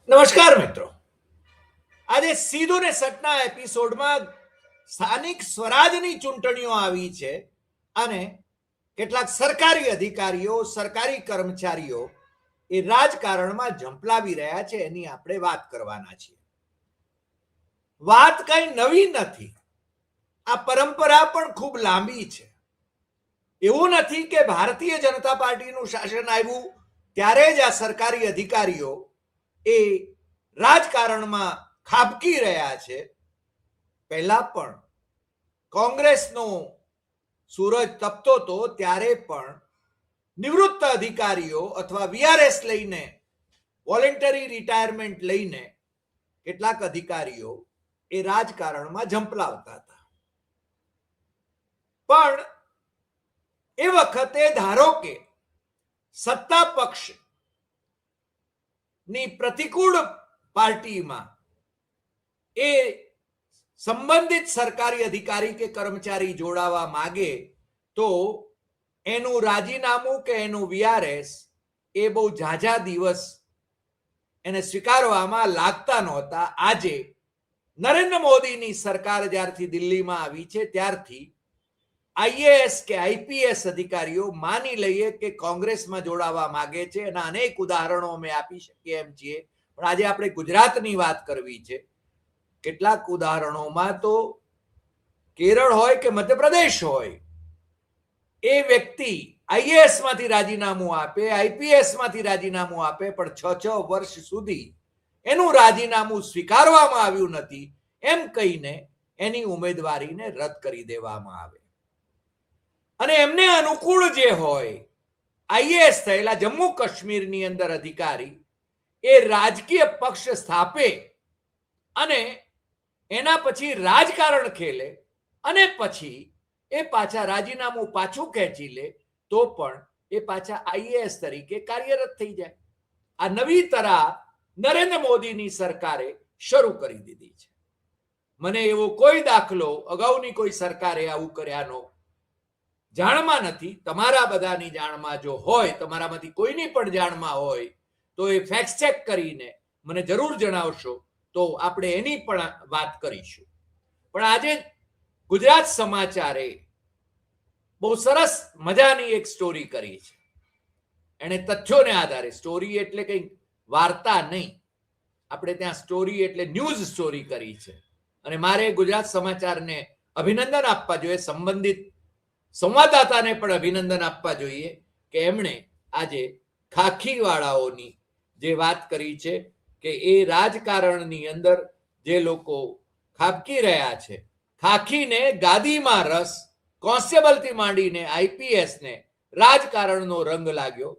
નમસ્કાર મિત્રો, આજે સીધું ને સટના એપિસોડમાં સ્થાનિક સ્વરાજની ચૂંટણીઓ આવી છે અને કેટલાક સરકારી અધિકારીઓ, સરકારી કર્મચારીઓ એ રાજકારણમાં ઝંપલાવી રહ્યા છે એની આપણે વાત કરવાના છીએ. વાત કઈ નવી નથી, આ પરંપરા પણ ખૂબ લાંબી છે. એવું નથી કે ભારતીય જનતા પાર્ટીનું શાસન આવ્યું ત્યારે જ આ સરકારી અધિકારીઓ એ રાજકારણમાં ખાબકી રહ્યા છે. પહેલા પણ કોંગ્રેસનો સૂરજ તપતો હતો ત્યારે પણ નિવૃત્ત અધિકારીઓ અથવા વીઆરએસ લઈને, વોલેન્ટરી રિટાયરમેન્ટ લઈને કેટલાક અધિકારીઓ એ રાજકારણમાં ઝંપલાવતા હતા. પણ એ વખતે ધારો કે સત્તા પક્ષ ની પ્રતિકૂળ પાર્ટીમાં એ સંબંધિત સરકારી અધિકારી કે કર્મચારી જોડાવા માંગે તો એનું રાજીનામું કે એનું વીઆરએસ એ બહુ ઝાઝા દિવસ એને સ્વીકારવામાં લાગતા નહોતા. આજે નરેન્દ્ર મોદીની સરકાર જ્યારથી દિલ્હીમાં આવી છે ત્યારથી આઈએએસ કે આઈપીએસ અધિકારીઓ માની લઈએ કે કોંગ્રેસમાં જોડાવા માંગે છે. એના અનેક ઉદાહરણો અમે આપી શકીએ એમ છીએ, પણ આજે આપણે ગુજરાતની વાત કરવી છે. કેટલાક ઉદાહરણોમાં તો કેરળ હોય કે મધ્યપ્રદેશ હોય, એ વ્યક્તિ આઈએએસ માંથી રાજીનામું આપે, આઈપીએસ માંથી રાજીનામું આપે, પણ 6 વર્ષ સુધી એનું રાજીનામું સ્વીકારવામાં આવ્યું નથી એમ કહીને એની ઉમેદવારીને રદ કરી દેવામાં આવે. અને એમને અનુકૂળ જે હોય, આઈએએસ થયેલા જમ્મુ કાશ્મીરની અંદર અધિકારી એ રાજકીય પક્ષ સ્થાપે અને એના પછી રાજકારણ ખેલે અને પછી એ પાછા રાજીનામું પાછું ખેંચી લે તો પણ એ પાછા આઈએએસ તરીકે કાર્યરત થઈ જાય. આ નવી તરાહ નરેન્દ્ર મોદીની સરકારે શરૂ કરી દીધી છે. મને એવો કોઈ દાખલો અગાઉની કોઈ સરકારે આવું કર્યાનો જાણમાં નથી. તમારા બધાની જાણમાં જો હોય, તમારામાંથી કોઈની પણ જાણમાં હોય તો એ ફેક્ટ ચેક કરીને મને જરૂર જણાવશો, તો આપણે એની પણ વાત કરીશું. પણ આજે ગુજરાત સમાચારે બહુ સરસ મજાની એક સ્ટોરી કરી છે. એને તથ્યોને આધારે, સ્ટોરી એટલે કઈ વાર્તા નહીં, આપણે ત્યાં સ્ટોરી એટલે ન્યૂઝ સ્ટોરી કરી છે. અને મારે ગુજરાત સમાચારને અભિનંદન આપવા જોઈએ, સંબંધિત સંવાદદાતાને પણ અભિનંદન આપવા જોઈએ કે એમણે આજે ખાખીવાળાઓની જે વાત કરી છે કે એ રાજકારણની અંદર જે લોકો ખાબકી રહ્યા છે, ખાખીને ગાદીમાં રસ, કોન્સ્ટેબલથી માંડીને આઈપીએસને રાજકારણનો રંગ લાગ્યો.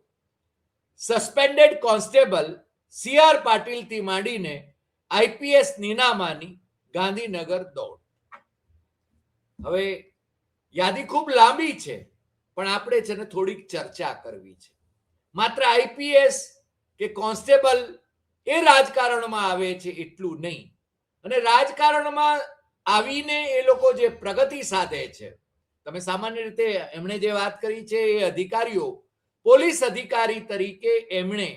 સસ્પેન્ડેડ કોન્સ્ટેબલ સીઆર પાટીલથી માંડીને આઈપીએસ નીનામાની ગાંધીનગર દોડ. હવે યાદી ખૂબ લાંબી છે, પણ આપણે છે ને થોડીક ચર્ચા કરવી છે. માત્ર આઈપીએસ કે કોન્સ્ટેબલ એ રાજકારણમાં આવે છે એટલું નહીં, અને રાજકારણમાં આવીને એ લોકો જે પ્રગતિ સાધે છે, તમે સામાન્ય રીતે એમણે જે વાત કરી છે એ અધિકારીઓ, પોલીસ અધિકારી તરીકે એમણે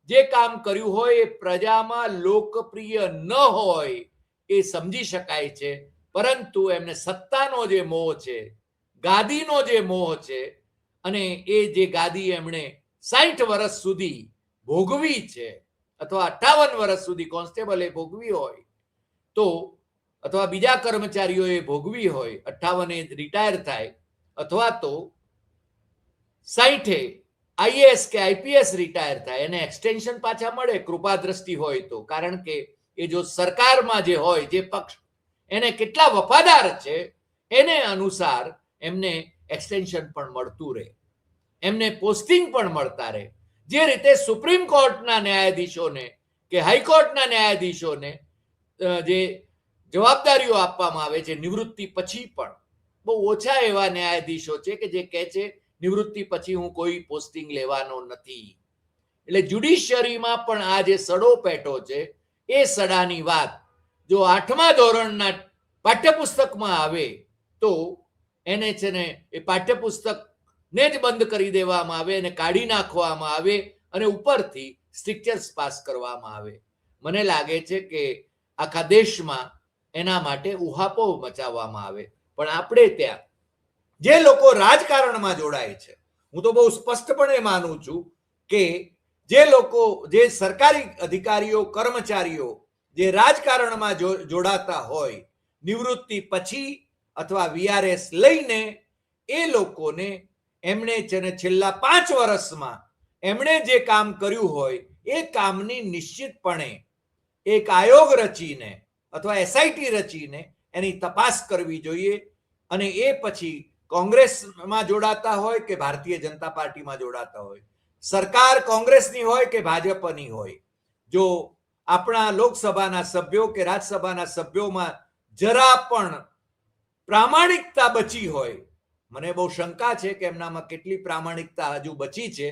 જે કામ કર્યું હોય એ પ્રજામાં લોકપ્રિય ન હોય એ સમજી શકાય છે, પરંતુ એમને સત્તાનો જે મોહ છે, ગાદીનો જે મોહ છે, અને એ જે ગાદી એમણે 60 વર્ષ સુધી ભોગવી છે અથવા 58 વર્ષ સુધી કોન્સ્ટેબલે ભોગવી હોય તો, અથવા બીજા કર્મચારીઓએ ભોગવી હોય, 58 રિટાયર થાય અથવા તો 60 આઈએએસ કે આઈપીએસ રિટાયર થાય, એને એક્સટેન્શન પાછા મળે કૃપા દ્રષ્ટિ હોય તો. કારણ કે એ જો સરકારમાં જે હોય, જે પક્ષ એને કેટલા વફાદાર છે એને અનુસાર એમને એક્સટેન્શન પણ મળતું રહે, એમને પોસ્ટિંગ પણ મળતા રહે. જે રીતે સુપ્રીમ કોર્ટના ન્યાયાધીશોને કે હાઈકોર્ટના ન્યાયાધીશોને જે જવાબદારીઓ આપવામાં આવે છે નિવૃત્તિ પછી, પણ બહુ ઓછા એવા ન્યાયાધીશો છે કે જે કહે છે નિવૃત્તિ પછી હું કોઈ પોસ્ટિંગ લેવાનો નથી. એટલે જ્યુડિશિયરીમાં પણ આ જે સડો પેટો છે એ સડાની વાત જો 8મા ધોરણના પાઠ્યપુસ્તકમાં આવે તો એને છે ને એ પાઠ્યપુસ્તકને જ બંધ કરી દેવામાં આવે અને કાઢી નાખવામાં આવે અને ઉપરથી સ્ટ્રિક્ચર્સ પાસ કરવામાં આવે. મને લાગે છે કે આખા દેશમાં એના માટે ઉહાપો મચાવવામાં આવે. પણ આપણે ત્યાં જે લોકો રાજકારણમાં જોડાય છે, હું તો બહુ સ્પષ્ટપણે માનું છું કે જે લોકો, જે સરકારી અધિકારીઓ, કર્મચારીઓ જે રાજકારણમાં જોડાતા હોય, નિવૃત્તિ પછી અથવા વીઆરએસ લઈને, એ લોકોને એમણે છે ને છેલ્લા 5 વર્ષમાં એમણે જે કામ કર્યું હોય એ કામની નિશ્ચિતપણે એક આયોગ રચીને અથવા એસઆઈટી રચીને એની તપાસ કરવી જોઈએ. અને એ પછી કોંગ્રેસમાં જોડાતા હોય કે ભારતીય જનતા પાર્ટીમાં જોડાતા હોય, સરકાર કોંગ્રેસની હોય કે ભાજપની હોય, જો આપણા લોકસભાના સભ્યો કે રાજ્યસભાના સભ્યોમાં જરા પણ પ્રામાણિકતા બચી હોય, મને બહુ શંકા છે કે એમનામાં કેટલી પ્રામાણિકતા હજુ બચી છે,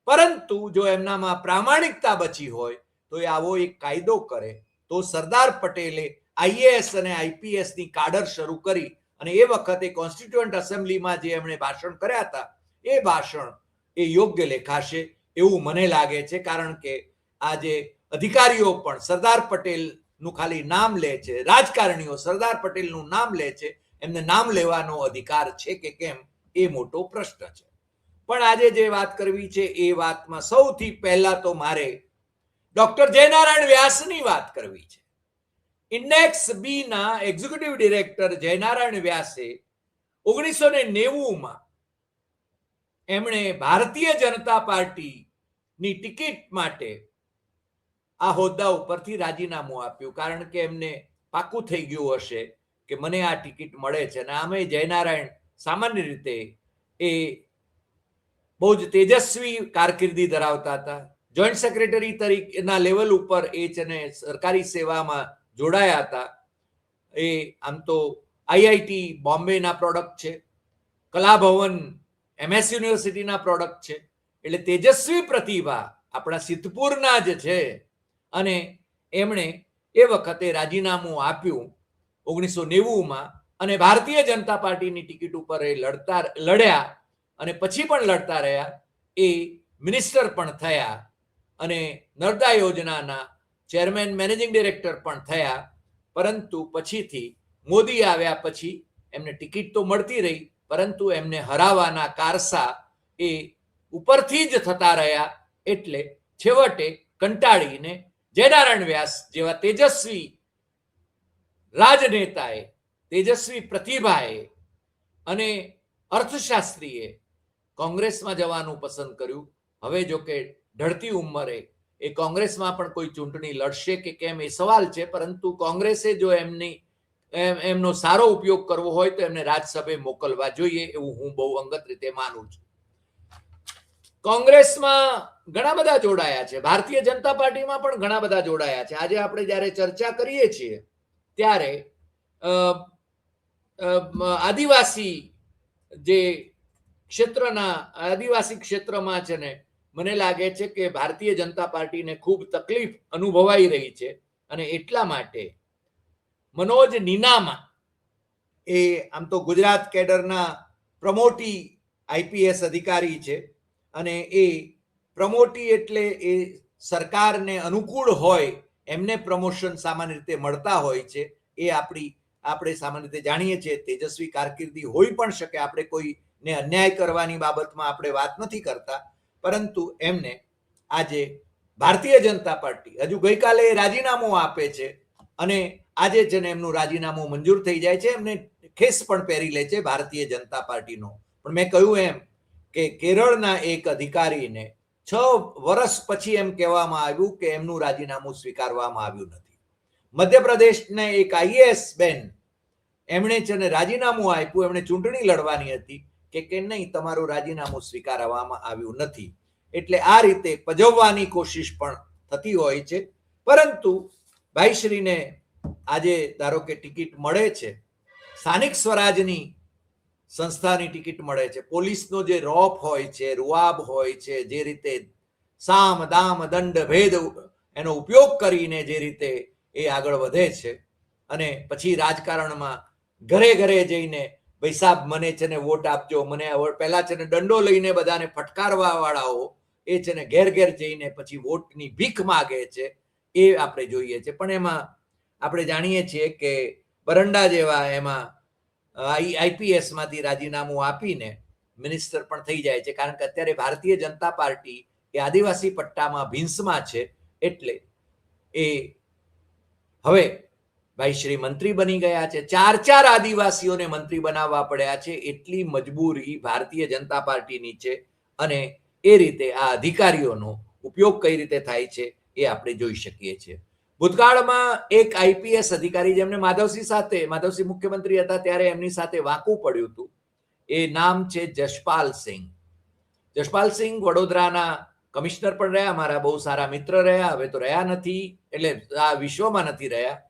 પરંતુ જો એમનામાં પ્રામાણિકતા બચી હોય તો એ આવો એક કાયદો કરે તો સરદાર પટેલે આઈએએસ અને આઈપીએસ ની કાડર શરૂ કરી અને એ વખતે કોન્સ્ટિટ્યુઅન્ટ એસેમ્બલીમાં જે એમણે ભાષણ કર્યા હતા એ ભાષણ એ યોગ્ય લેખાશે એવું મને લાગે છે. કારણ કે આજે અધિકારીઓ પણ સરદાર પટેલનું ખાલી નામ લે છે, રાજકારણીઓ સરદાર પટેલનું નામ લે છે, એમને નામ લેવાનો અધિકાર છે કે કેમ એ મોટો પ્રશ્ન છે. પણ આજે જે વાત કરવી છે એ વાતમાં સૌથી પહેલા તો મારે ડોક્ટર જયનારાયણ વ્યાસની વાત કરવી છે. ઇન્ડેક્સ બી ના એક્ઝિક્યુટિવ ડિરેક્ટર જયનારાયણ વ્યાસે 1990માં એમણે ભારતીય જનતા પાર્ટીની ટિકિટ માટે આ હોદ્દા ઉપરથી રાજીનામું આપ્યું, કારણ કે એમને પાકું થઈ ગયું હશે કે મને આ ટિકિટ મળે છે. અને આમે જયનારાયણ સામાન્ય રીતે એ બહુ જ તેજસ્વી કારકિર્દી ધરાવતા હતા. જોઈન્ટ સેક્રેટરી તરીકેના લેવલ ઉપર એ છે ને સરકારી સેવામાં જોડાયા હતા. એ આમ તો આઈઆઈટી બોમ્બેના પ્રોડક્ટ છે, કલાભવન એમએસ યુનિવર્સિટીના પ્રોડક્ટ છે, એટલે તેજસ્વી પ્રતિભા આપણા સિદ્ધપુરના જ છે. અને એમણે એ વખતે રાજીનામું આપ્યું 1990માં અને ભારતીય જનતા પાર્ટીની ટિકિટ ઉપર એ લડ્યા અને પછી પણ લડતા રહ્યા. એ મિનિસ્ટર પણ થયા અને નર્મદા યોજનાના ચેરમેન મેનેજિંગ ડિરેક્ટર પણ થયા. પરંતુ પછીથી મોદી આવ્યા પછી એમને ટિકિટ તો મળતી રહી, પરંતુ એમને હરાવવાના કારસા એ ઉપરથી જ થતા રહ્યા. એટલે છેવટે કંટાળીને જયનારાયણ વ્યાસ જેવા તેજસ્વી રાજનેતાએ, તેજસ્વી પ્રતિભાએ અને અર્થશાસ્ત્રીએ કોંગ્રેસમાં જવાનું પસંદ કર્યું. હવે જો કે ઢળતી ઉંમરે એ કોંગ્રેસમાં પણ કોઈ ચૂંટણી લડશે કે કેમ એ સવાલ છે, પરંતુ કોંગ્રેસે જો એમનો સારો ઉપયોગ કરવો હોય તો એમને રાજ્યસભાએ મોકલવા જોઈએ એવું હું બહુ અંગત રીતે માનું છું. કોંગ્રેસમાં ઘણા બધા જોડાયા છે, ભારતીય જનતા પાર્ટીમાં પણ ઘણા બધા જોડાયા છે. આજે આપણે જ્યારે ચર્ચા કરીએ છીએ ત્યારે આદિવાસી જે આદિવાસી ક્ષેત્રમાં છે ને મને લાગે છે કે ભારતીય જનતા પાર્ટીને ખૂબ તકલીફ અનુભવાઈ રહી છે. અને એટલા માટે મનોજ નીનામા એ આમ તો ગુજરાત કેડરના પ્રમોટી આઈપીએસ અધિકારી છે અને એ પ્રમોટી એટલે એ સરકારને અનુકૂળ હોય એમને પ્રમોશન સામાન્ય રીતે મળતા હોય છે. એ આપણે સામાન્ય રીતે જાણીએ છીએ. તેજસ્વી કારકિર્દી હોઈ પણ શકે, આપણે કોઈને અન્યાય કરવાની બાબતમાં આપણે વાત નથી કરતા, પરંતુ એમને આજે ભારતીય જનતા પાર્ટી હજુ ગઈકાલે રાજીનામું આપે છે અને આજે છે ને એમનું રાજીનામું મંજૂર થઈ જાય છે. એમને ખેસ પણ પહેરી લે છે ભારતીય જનતા પાર્ટીનો. પણ મેં કહ્યું એમ કે કેરળના એક અધિકારીને 6 વર્ષ પછી એમ કહેવામાં આવ્યું કે એમનું રાજીનામું સ્વીકારવામાં આવ્યું નથી. મધ્યપ્રદેશને એક આઈએએસ બેન એમણે છે ને રાજીનામું આપ્યું, એમણે ચૂંટણી લડવાની હતી કે નહીં, તમારું રાજીનામું સ્વીકારવામાં આવ્યું નથી. એટલે આ રીતે પજવવાની કોશિશ પણ થતી હોય છે. પરંતુ ભાઈશ્રીને આજે ધારો કે ટિકિટ મળે છે, સ્થાનિક સ્વરાજની સંસ્થાની ટિકિટ મળે છે, પોલીસનો જે રોપ હોય છે, રૂઆબ હોય છે, જે રીતે સામ દામ દંડ ભેદ એનો ઉપયોગ કરીને જે રીતે એ આગળ વધે છે અને પછી રાજકારણમાં ઘરે ઘરે જઈને ભાઈ સાહેબ મને છે ને વોટ આપજો, મને પહેલા છે ને દંડો લઈને બધાને ફટકારવા વાળાઓ એ છે ને ઘેર ઘેર જઈને પછી વોટની ભીખ માગે છે. એ આપણે જોઈએ છે. પણ એમાં આપણે જાણીએ છીએ કે બરંડા જેવા એમાં આઈપીએસમાંથી રાજીનામું આપીને મિનિસ્ટર પણ થઈ જાય છે, કારણ કે અત્યારે ભારતીય જનતા પાર્ટી એ આદિવાસી પટ્ટામાં ભીંસમાં છે, એટલે એ હવે ભાઈ શ્રી મંત્રી બની ગયા છે. 4 આદિવાસીઓને મંત્રી બનાવવા પડ્યા છે, એટલી મજબૂરી ભારતીય જનતા પાર્ટીની છે. અને એ રીતે આ અધિકારીઓનો ઉપયોગ કઈ રીતે થાય છે એ આપણે જોઈ શકીએ છીએ. ભૂતકાળમાં એક આઈપીએસ અધિકારી જેમને માધવસિંહ મુખ્યમંત્રી હતા ત્યારે એમની સાથે વાંકું પડ્યું હતું, એ નામ છે જશપાલ સિંહ. જશપાલ સિંહ વડોદરાના કમિશનર પણ રહ્યા, મારા બહુ સારા મિત્ર રહ્યા, હવે તો રહ્યા નથી, એટલે આ વિશ્વમાં નથી રહ્યા.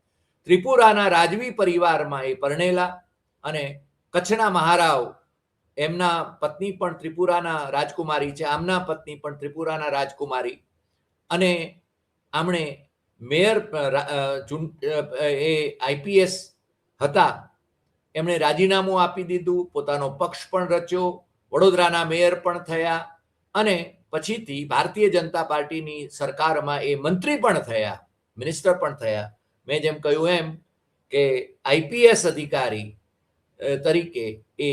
ત્રિપુરાના રાજવી પરિવારમાં એ પરણેલા અને કચ્છના મહારાવ, એમના પત્ની પણ ત્રિપુરાના રાજકુમારી છે, આમના પત્ની પણ ત્રિપુરાના રાજકુમારી. અને આમણે મેયર એ આઈપીએસ હતા, એમણે રાજીનામું આપી દીધું, પોતાનો પક્ષ પણ રચ્યો, વડોદરાના મેયર પણ થયા અને પછીથી ભારતીય જનતા પાર્ટીની સરકારમાં એ મંત્રી પણ થયા, મિનિસ્ટર પણ થયા. મેં જેમ કહ્યું એમ કે આઈપીએસ અધિકારી તરીકે એ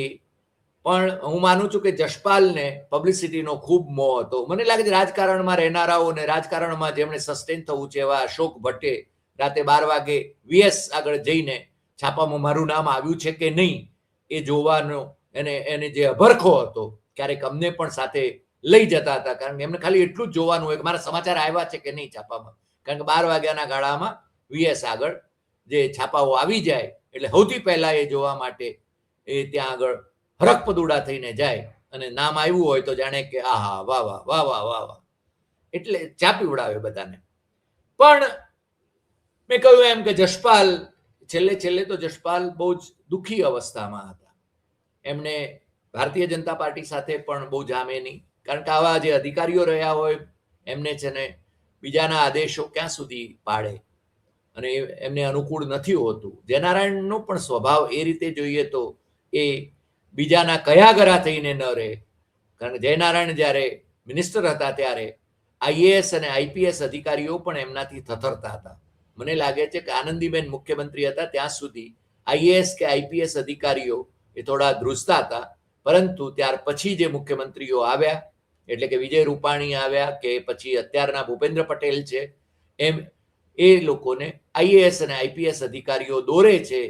પણ હું માનું છું કે જશપાલને પબ્લિસિટીનો ખૂબ મોહ હતો. મને લાગે છે રાજકારણમાં રહેનારાઓ અને રાજકારણમાં જેમણે સસ્ટેન થવું છે એવા અશોક ભટ્ટે રાતે 12 વાગે વીએસ આગળ જઈને છાપામાં મારું નામ આવ્યું છે કે નહીં એ જોવાનો એને જે અભરખો હતો, ક્યારેક અમને પણ સાથે લઈ જતા હતા, કારણ કે એમને ખાલી એટલું જ જોવાનું હોય કે મારા સમાચાર આવ્યા છે કે નહીં છાપામાં, કારણ કે 12 વાગ્યાના ગાળામાં વીએસ આગળ જે છાપાઓ આવી જાય એટલે સૌથી પહેલા એ જોવા માટે એ ત્યાં આગળ હરખપદુડા થઈને જાય, અને નામ આવ્યું હોય તો જાણે કે આહા વાહ વાહ વાહ વાહ વાહ વાહ, એટલે ચા પીવડાવે બધાને. પણ મેં કહ્યું એમ કે જશપાલ છેલ્લે તો જશપાલ બહુ જ દુઃખી અવસ્થામાં હતા. એમને ભારતીય જનતા પાર્ટી સાથે પણ બહુ જામે નહીં, કારણ કે આવા જે અધિકારીઓ રહ્યા હોય એમને છે ને બીજાના આદેશો ક્યાં સુધી પાડે અને એમને અનુકૂળ નથી હોતું. જયનારાયણનો પણ સ્વભાવ એ રીતે જોઈએ તો એ બીજાના કયા ગરા થઈને ન રહે, કારણ કે જયનારાયણ જ્યારે મિનિસ્ટર હતા ત્યારે આઈએએસ અને આઈપીએસ અધિકારીઓ પણ એમનાથી થથરતા હતા. મને લાગે છે કે આનંદીબેન મુખ્યમંત્રી હતા ત્યાં સુધી આઈએએસ કે આઈપીએસ અધિકારીઓ એ થોડા ધ્રુજતા હતા, પરંતુ ત્યાર પછી જે મુખ્યમંત્રીઓ આવ્યા, એટલે કે વિજય રૂપાણી આવ્યા કે પછી અત્યારના ભૂપેન્દ્ર પટેલ છે, એમ એ લોકોને આઈએએસ અને આઈપીએસ અધિકારીઓ દોરે છે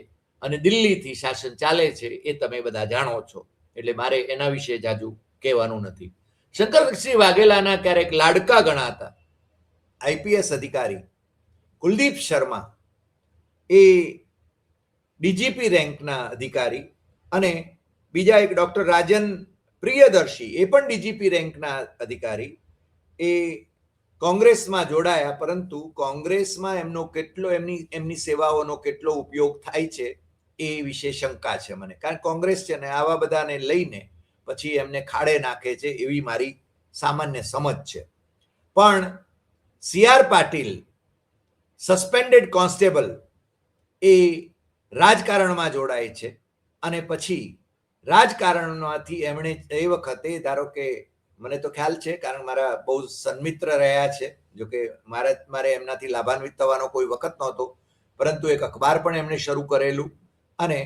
અને દિલ્હીથી શાસન ચાલે છે, એ તમે બધા જાણો છો, એટલે મારે એના વિશે જાજુ કહેવાનું નથી. શંકરસિંહ વાઘેલાના ક્યારેક લાડકા ગણાતા આઈપીએસ અધિકારી કુલદીપ શર્મા, એ ડીજીપી રેન્કના અધિકારી, અને બીજા એક ડોક્ટર રાજન પ્રિયદર્શી, એ પણ ડીજીપી રેન્કના અધિકારી, એ કોંગ્રેસમાં જોડાયા, પરંતુ કોંગ્રેસમાં એમની સેવાઓનો કેટલો ઉપયોગ થાય છે એ વિશે શંકા છે મને, કારણ કોંગ્રેસ છે ને આવા બધાને લઈને પછી એમને ખાડે નાખે છે એવી મારી સામાન્ય સમજ છે. પણ સીઆર પાટીલ સસ્પેન્ડેડ કોન્સ્ટેબલ એ રાજકારણમાં જોડાય છે અને પછી રાજકારણમાંથી એમણે એ વખતે, ધારો કે મને તો ખ્યાલ છે કારણ મારા બહુ સન્મિત્ર રહ્યા છે, જો કે મારે એમનાથી લાભાન્વિત થવાનો કોઈ વખત નહોતો, પરંતુ એક અખબાર પણ એમણે શરૂ કરેલું અને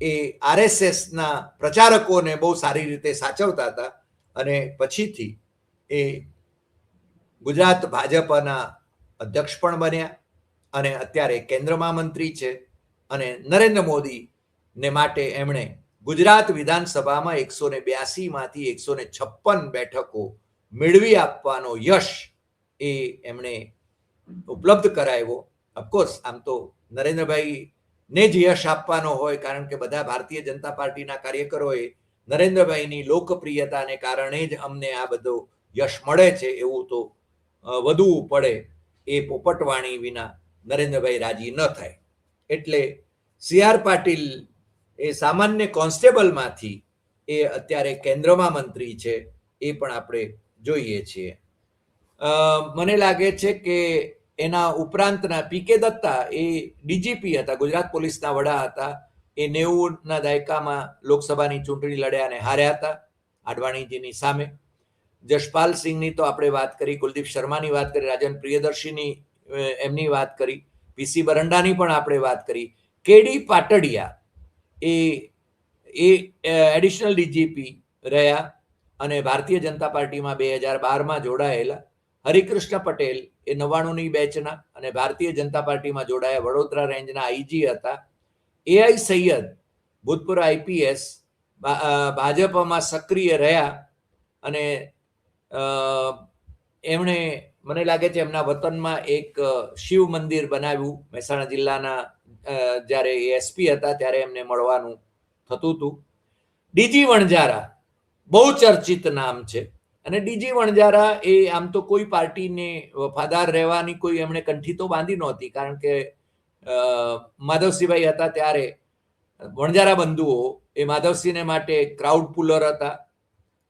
એ આરએસએસના પ્રચારકોને બહુ સારી રીતે સાચવતા હતા, અને પછીથી એ ગુજરાત ભાજપના અધ્યક્ષ પણ બન્યા અને અત્યારે કેન્દ્રમાં મંત્રી છે. અને નરેન્દ્ર મોદીને માટે એમણે ગુજરાત વિધાનસભામાં 182 માંથી 156 બેઠકો મેળવી આપવાનો યશ એ એમણે ઉપલબ્ધ કરાવ્યો. ઓફકોર્સ આમ તો નરેન્દ્રભાઈને જ યશ આપવાનો હોય, કારણ કે બધા ભારતીય જનતા પાર્ટીના કાર્યકરોએ નરેન્દ્રભાઈની લોકપ્રિયતાને કારણે જ અમને આ બધો યશ મળે છે, એવું તો વધવું પડે એ પોપટવાણી વિના નરેન્દ્રભાઈ રાજી ન થાય. એટલે સીઆર પાટીલ એ સામાન્ય કોન્સ્ટેબલમાંથી એ અત્યારે કેન્દ્રમાં મંત્રી છે, એ પણ આપણે જોઈએ છીએ. મને લાગે છે કે એના ઉપરાંતના પીકે દત્તા એ ડીજીપી હતા, ગુજરાત પોલીસના વડા હતા. એ 90ના દાયકામાં લોકસભાની ચૂંટણી લડ્યા અને હાર્યા હતા આડવાણીજીની સામે. જશપાલ સિંહની તો આપણે વાત કરી, કુલદીપ શર્માની વાત કરી, રાજન પ્રિયદર્શીની એમની વાત કરી, પીસી બરંડાની પણ આપણે વાત કરી. કેડી પાટડિયા એ એડિશનલ ડીજીપી રહ્યા અને ભારતીય જનતા પાર્ટીમાં 2012માં જોડાયેલા. હરિકૃષ્ણ પટેલ એ 99ની બેચના અને ભારતીય જનતા પાર્ટીમાં જોડાયા, વડોદરા રેન્જના આઈજી હતા. એઆઈ સૈયદ ભૂતપૂર્વ આઈપીએસ ભાજપમાં સક્રિય રહ્યા અને એમણે મને લાગે છે એમના વતનમાં એક શિવ મંદિર બનાવ્યું. મહેસાણા જિલ્લાના જ્યારે એસપી હતા ત્યારે એમને મળવાનું થતું હતું. ડીજી વણજારા બહુ ચર્ચિત નામ છે અને ડીજી વણજારા એ આમ તો કોઈ પાર્ટીને વફાદાર રહેવાની કોઈ એમણે કંઠી તો બાંધી નહોતી, કારણ કે માધવસિંહભાઈ હતા ત્યારે વણજારા બંધુઓ એ માધવસિંહને માટે ક્રાઉડ પુલર હતા.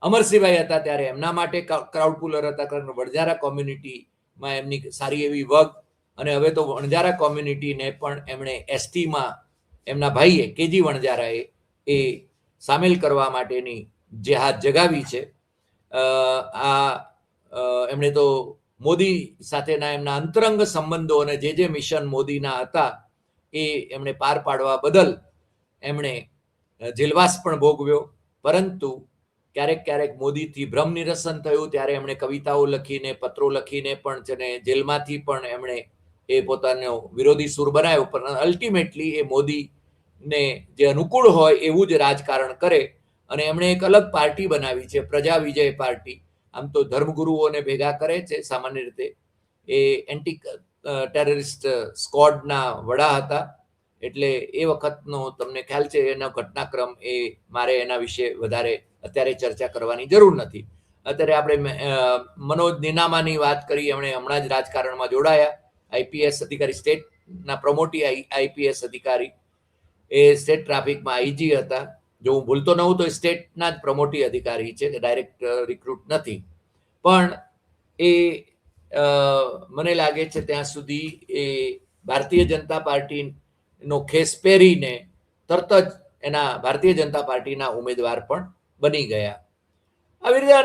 અમરસિંહભાઈ હતા ત્યારે એમના માટે ક્રાઉડ પુલર હતા, કારણ કે વણજારા કોમ્યુનિટીમાં એમની સારી એવી વગ, અને હવે તો વણજારા કોમ્યુનિટીને પણ એમણે એસટીમાં એમના ભાઈએ કેજી વણજારાએ એ સામેલ કરવા માટેની જેહાદ જગાવી છે. એમણે તો મોદી સાથેના એમના અંતરંગ સંબંધો અને જે મિશન મોદીના હતા એ એમણે પાર પાડવા બદલ એમણે જેલવાસ પણ ભોગવ્યો. પરંતુ ક્યારેક મોદીથી ભ્રમ નિરસન થયું ત્યારે એમણે કવિતાઓ લખીને, પત્રો લખીને પણ છે ને જેલમાંથી પણ એમણે એ પોતાનો વિરોધી સુર બનાવ્યો. પણ અલ્ટિમેટલી એ મોદીને જે અનુકૂળ હોય એવું જ રાજકારણ કરે અને એમણે એક અલગ પાર્ટી બનાવી છે, પ્રજા વિજય પાર્ટી. આમ તો ધર્મગુરુઓને ભેગા કરે છે સામાન્ય રીતે. એ એન્ટી ટેરરિસ્ટ સ્ક્વોડના વડા હતા, એટલે એ વખતનો તમને ખ્યાલ છે એનો ઘટનાક્રમ એ મારે એના વિશે વધારે અત્યારે ચર્ચા કરવાની જરૂર નથી. અત્યારે આપણે મનોજ નિનામાની વાત કરી, એમણે હમણાં જ રાજકારણમાં જોડાયા. આઈપીએસ અધિકારી, સ્ટેટના પ્રમોટી આઈપીએસ અધિકારી, એ સ્ટેટ ટ્રાફિકમાં આઈજી હતા. જો હું ભૂલતો ન હોઉં તો સ્ટેટના જ પ્રમોટી અધિકારી છે, ડાયરેક્ટ રિક્રુટ નથી. પણ એ મને લાગે છે ત્યાં સુધી એ ભારતીય જનતા પાર્ટીનો ખેસ પહેરીને તરત જ એના ભારતીય જનતા પાર્ટીના ઉમેદવાર પણ બની ગયા. આવી રીતે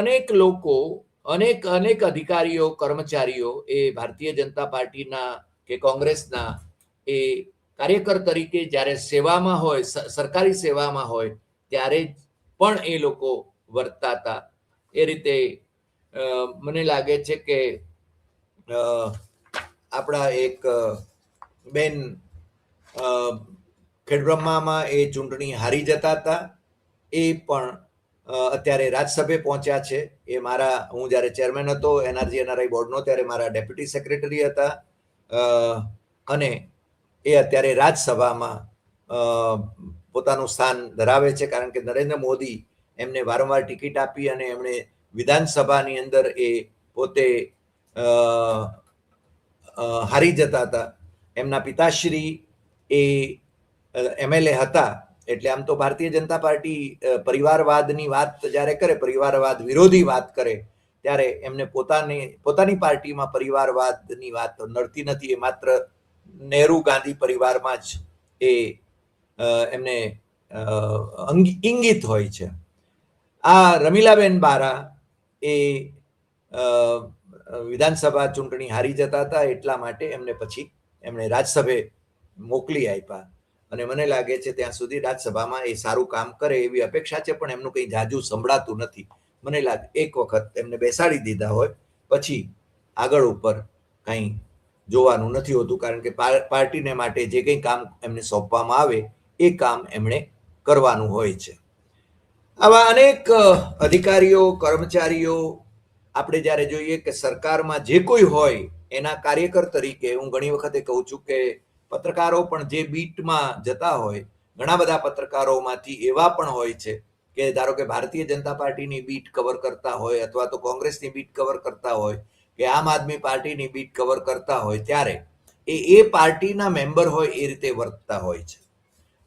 અનેક લોકો, અનેક અધિકારીઓ, કર્મચારીઓ એ ભારતીય જનતા પાર્ટીના કે કોંગ્રેસના એ કાર્યકર તરીકે જ્યારે સેવામાં હોય, સરકારી સેવામાં હોય ત્યારે પણ એ લોકો વર્તતા હતા. એ રીતે મને લાગે છે કે આપણા એક બેન ખેડબ્રહ્મામાં એ ચૂંટણી હારી જતા હતા, એ પણ અત્યારે રાજ્યસભે પહોંચ્યા છે. એ હું જ્યારે ચેરમેન હતો એનઆરજી એનઆરઆઈ બોર્ડનો ત્યારે મારા ડેપ્યુટી સેક્રેટરી હતા અને એ અત્યારે રાજ્યસભામાં પોતાનું સ્થાન ધરાવે છે, કારણ કે નરેન્દ્ર મોદી એમને વારંવાર ટિકિટ આપી અને એમણે વિધાનસભાની અંદર એ પોતે હારી જતા હતા. એમના પિતાશ્રી એ એમએલએ હતા. એટલે આમ તો ભારતીય જનતા પાર્ટી પરિવારવાદની વાત જ્યારે કરે, પરિવારવાદ વિરોધી વાત કરે, ત્યારે એમને પોતાની પાર્ટીમાં પરિવારવાદની વાત નડતી નથી. એ માત્ર નહેરુ ગાંધી પરિવારમાં જ એ એમને ઇંગિત હોય છે. આ રમીલાબેન બારા એ વિધાનસભા ચૂંટણી હારી જતા હતા, એટલા માટે એમણે રાજ્યસભે મોકલી આપ્યા અને મને લાગે છે ત્યાં સુધી રાજ્યસભામાં એ સારું કામ કરે એવી અપેક્ષા છે. પણ એમનું કંઈ જાજુ સંભળાતું નથી. મને લાગે એક વખત એમને બેસાડી દીધા હોય પછી આગળ ઉપર કંઈ જોવાનું નથી હોતું, કારણ કે પાર્ટીને માટે જે કંઈ કામ એમને સોંપવામાં આવે એ કામ એમણે કરવાનું હોય છે. આવા અનેક અધિકારીઓ, કર્મચારીઓ આપણે જ્યારે જોઈએ કે સરકારમાં જે કોઈ હોય એના કાર્યકર તરીકે, હું ઘણી વખતે કહું છું કે પત્રકારો પણ જે બીટમાં જતા હોય, ઘણા બધા પત્રકારોમાંથી એવા પણ હોય છે કે ધારો કે ભારતીય જનતા પાર્ટીની બીટ કવર કરતા હોય અથવા તો કોંગ્રેસની બીટ કવર કરતા હોય કે આમ આદમી પાર્ટીની બીટ કવર કરતા હોય, ત્યારે એ પાર્ટીના મેમ્બર હોય એ રીતે વર્તતા હોય છે.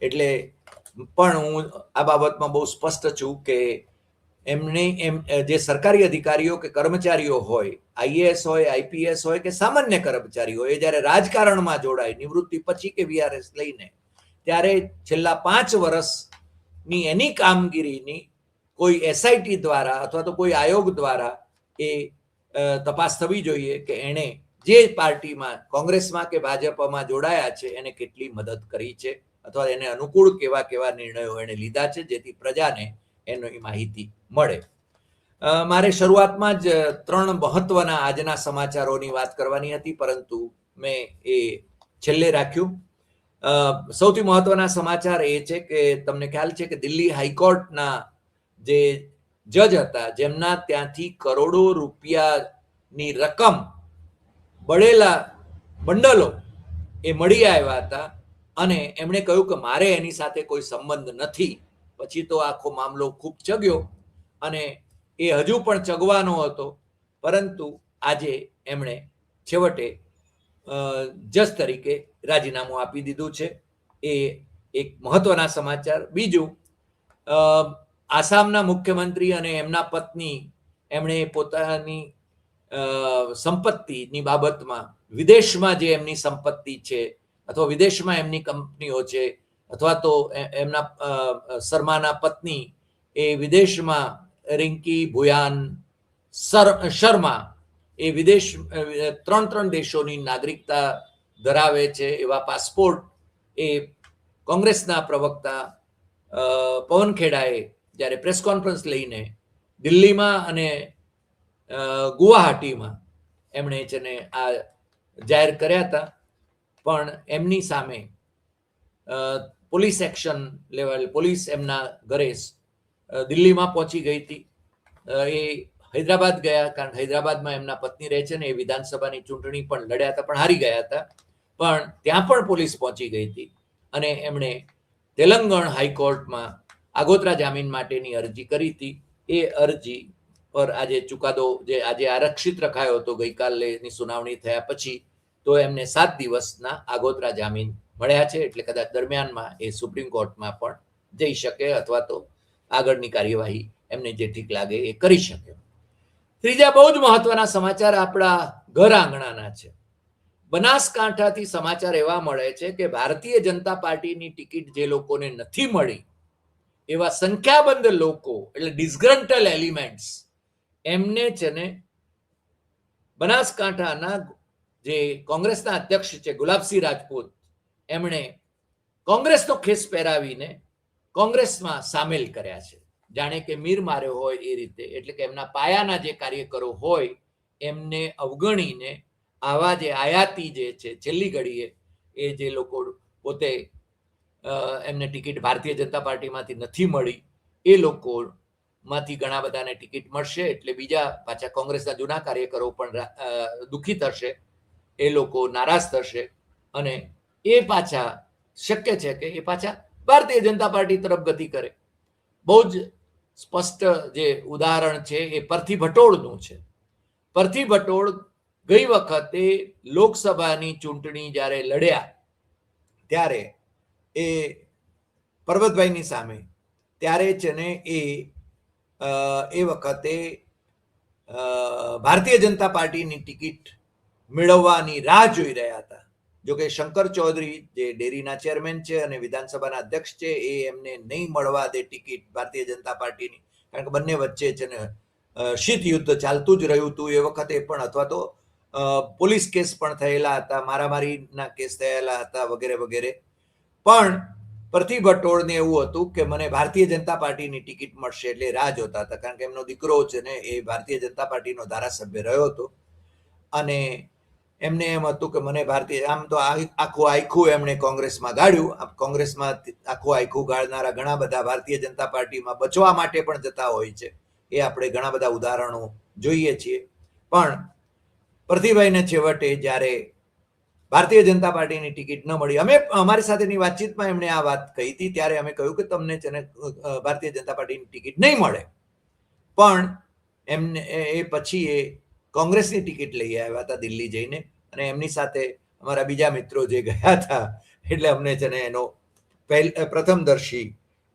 એટલે પણ હું આ બાબતમાં બહુ સ્પષ્ટ છું કે જે સરકારી અધિકારીઓ કે કર્મચારીઓ હોય, આઈએએસ હોય, આઈપીએસ હોય કે સામાન્ય કર્મચારી હોય, જ્યારે રાજકારણમાં જોડાય નિવૃત્તિ પછી કે વીઆરએસ લઈને, ત્યારે છેલ્લા 5 વર્ષની એની કામગીરીની કોઈ એસઆઈટી દ્વારા અથવા તો કોઈ આયોગ દ્વારા એ તપાસ થવી જોઈએ કે એણે જે પાર્ટીમાં કોંગ્રેસમાં કે ભાજપમાં જોડાયા છે એને કેટલી મદદ કરી છે અથવા એને અનુકૂળ કેવા કેવા નિર્ણયો એને લીધા છે, જેથી પ્રજાને એની માહિતી મળે. મારે શરૂઆતમાં જ 3 મહત્વના આજના સમાચારોની વાત કરવાની હતી, પરંતુ મેં એ છેલ્લે રાખ્યું. સૌથી મહત્વના સમાચાર એ છે કે તમને ખ્યાલ છે કે દિલ્હી હાઈકોર્ટના જે જજ હતા, જેમના ત્યાંથી કરોડો રૂપિયાની રકમ બળેલા બંડલો એ મળી આવ્યા હતા અને એમણે કહ્યું કે મારે એની સાથે કોઈ સંબંધ નથી. પછી તો આખો મામલો ખૂબ ચગ્યો અને એ હજુ પણ ચગવાનો હતો, પરંતુ આજે એમણે છેવટે જજ તરીકે રાજીનામું આપી દીધું છે. એ એક મહત્વના સમાચાર. બીજું, આસામના મુખ્યમંત્રી અને એમના પત્ની એમણે પોતાની સંપત્તિની બાબતમાં વિદેશમાં જે એમની સંપત્તિ છે અથવા વિદેશમાં એમની કંપનીઓ છે અથવા તો એમના શર્માના પત્ની એ વિદેશમાં રિંકી ભુયાન શર્મા એ વિદેશ 3 દેશોની નાગરિકતા ધરાવે છે. એવા પાસપોર્ટ એ કોંગ્રેસના પ્રવક્તા પવન ખેડાએ જ્યારે પ્રેસ કોન્ફરન્સ લઈને દિલ્હીમાં અને ગુવાહાટીમાં એમણે છે ને આ જાહેર કર્યા હતા, પણ એમની સામે પોલીસ એક્શન લેવલ પોલીસ એમના ઘરે દિલ્હીમાં પહોંચી ગઈ હતી. એ હૈદરાબાદ ગયા, કારણ હૈદરાબાદમાં એમના પત્ની રહે છે ને એ વિધાનસભાની ચૂંટણી પણ લડ્યા હતા, પણ હારી ગયા હતા. પણ ત્યાં પણ પોલીસ પહોંચી ગઈ હતી અને એમણે તેલંગણ હાઈકોર્ટમાં આગોતરા જામીન માટેની અરજી કરી હતી. એ અરજી પર આજે ચુકાદો જે આજે આરક્ષિત રખાયો હતો ગઈકાલેની સુનાવણી થયા પછી, તો એમને 7 દિવસના આગોતરા જામીન મળ્યા છે. એટલે કદાચ દરમિયાનમાં એ સુપ્રીમ કોર્ટમાં પણ જઈ શકે અથવા તો આગળની કાર્યવાહી એમને જે ઠીક લાગે એ કરી શકે. ત્રીજા બહુ જ મહત્વના સમાચાર આપણા ઘર આંગણાના છે. બનાસકાંઠાથી સમાચાર એવા મળે છે કે ભારતીય જનતા પાર્ટીની ટિકિટ જે લોકોને નથી મળી એવા સંખ્યાબંધ લોકો, એટલે ડિસગ્રન્ટલ એલિમેન્ટ્સ, એમને છે ને બનાસકાંઠાના જે કોંગ્રેસના અધ્યક્ષ છે ગુલાબસિંહ રાજપૂત, એમણે કોંગ્રેસનો ખેસ પહેરાવીને કોંગ્રેસમાં સામેલ કર્યા છે, જાણે કે મીર માર્યો હોય એ રીતે. એટલે કે એમના પાયાના જે કાર્યકરો હોય એમને અવગણીને આવા જે આયાતી જે છે છેલ્લી ઘડીએ એ જે લોકો પોતે એમને ટિકિટ ભારતીય જનતા પાર્ટીમાંથી નથી મળી એ લોકોમાંથી ઘણા બધાને ટિકિટ મળશે. એટલે બીજા પાછા કોંગ્રેસના જૂના કાર્યકરો પણ દુઃખી થશે, એ લોકો નારાજ થશે અને એ પાછા શક્ય છે કે એ પાછા ભારતીય જનતા પાર્ટી તરફ ગતિ કરે. બહુ જ સ્પષ્ટ જે ઉદાહરણ છે એ પરથી ભટોળનું છે. પરથી ભટોળ ગઈ વખતે લોકસભાની ચૂંટણી જ્યારે લડ્યા ત્યારે એ પરબતભાઈની સામે, ત્યારે છે ને એ વખતે ભારતીય જનતા પાર્ટીની ટિકિટ મેળવવાની રાહ જોઈ રહ્યા હતા. જોકે શંકર ચૌધરી જે ડેરીના ચેરમેન છે અને વિધાનસભાના અધ્યક્ષ છે, એ એમને નહીં મળવા દે ટિકિટ ભારતીય જનતા પાર્ટીની, કારણ કે બંને વચ્ચે છે ને શીત યુદ્ધ ચાલતું જ રહ્યું હતું એ વખતે પણ, અથવા તો પોલીસ કેસ પણ થયેલા હતા, મારામારીના કેસ થયેલા હતા વગેરે વગેરે. પણ પરથી ભટોળને એવું હતું કે મને ભારતીય જનતા પાર્ટીની ટિકિટ મળશે એટલે રાહ જોતા હતા, કારણ કે એમનો દીકરો છે ને એ ભારતીય જનતા પાર્ટીનો ધારાસભ્ય રહ્યો હતો અને એમને એમ હતું કે મને ભારતીય, આમ તો આખું આખું એમણે કોંગ્રેસમાં ગાળ્યું. કોંગ્રેસમાં આખું આખું ગાળનારા ઘણા બધા ભારતીય જનતા પાર્ટીમાં બચવા માટે પણ જતા હોય છે, એ આપણે ઘણા બધા ઉદાહરણો જોઈએ છીએ. પણ પ્રતિભાઈને છેવટે જ્યારે ભારતીય જનતા પાર્ટીની ટિકિટ ન મળી, અમે અમારી સાથેની વાતચીતમાં એમણે આ વાત કહી હતી, ત્યારે અમે કહ્યું કે તમને છે ને ભારતીય જનતા પાર્ટીની ટિકિટ નહીં મળે. પણ એમને એ પછી એ કોંગ્રેસની ટિકિટ લઈ આવ્યા હતા દિલ્હી જઈને, અને એમની સાથે અમારા બીજા મિત્રો જે ગયા હતા, એટલે અમને છે ને એનો પ્રથમદર્શી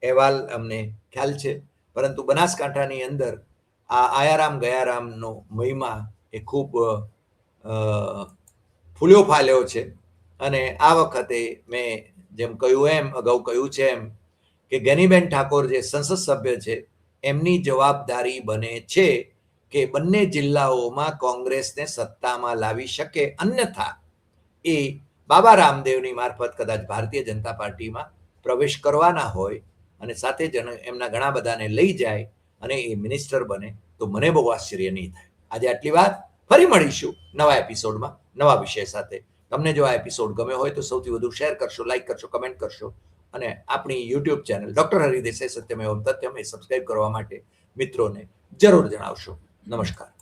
અહેવાલ અમને ખ્યાલ છે. પરંતુ બનાસકાંઠાની અંદર આ આયારામ ગયારામનો મહિમા એ ખૂબ ફૂલ્યો ફાલ્યો છે. અને આ વખતે મેં જેમ કહ્યું એમ, અગાઉ કહ્યું છે એમ, કે ગેનીબેન ઠાકોર જે સંસદ સભ્ય છે, એમની જવાબદારી બને છે કે બંને જિલ્લાઓમાં કોંગ્રેસને સત્તામાં લાવી શકે, અન્યથા એ બાબા રામદેવની મારફત કદાચ ભારતીય જનતા પાર્ટીમાં પ્રવેશ કરવાના હોય અને સાથે જ એમના ઘણા બધાને લઈ જાય અને એ મિનિસ્ટર બને તો મને બહુ આશ્ચર્ય નહીં થાય. આજે આટલી વાત, ફરી મળીશું નવા એપિસોડમાં નવા વિષય સાથે. તમને જો આ એપિસોડ ગમ્યો હોય તો સૌથી વધુ શેર કરશો, લાઈક કરશો, કમેન્ટ કરશો અને આપણી YouTube channel doctor Hari Desai Satyamev તથ્યમ એ સબસ્ક્રાઇબ કરવા માટે મિત્રોને જરૂર જણાવશો. નમસ્કાર.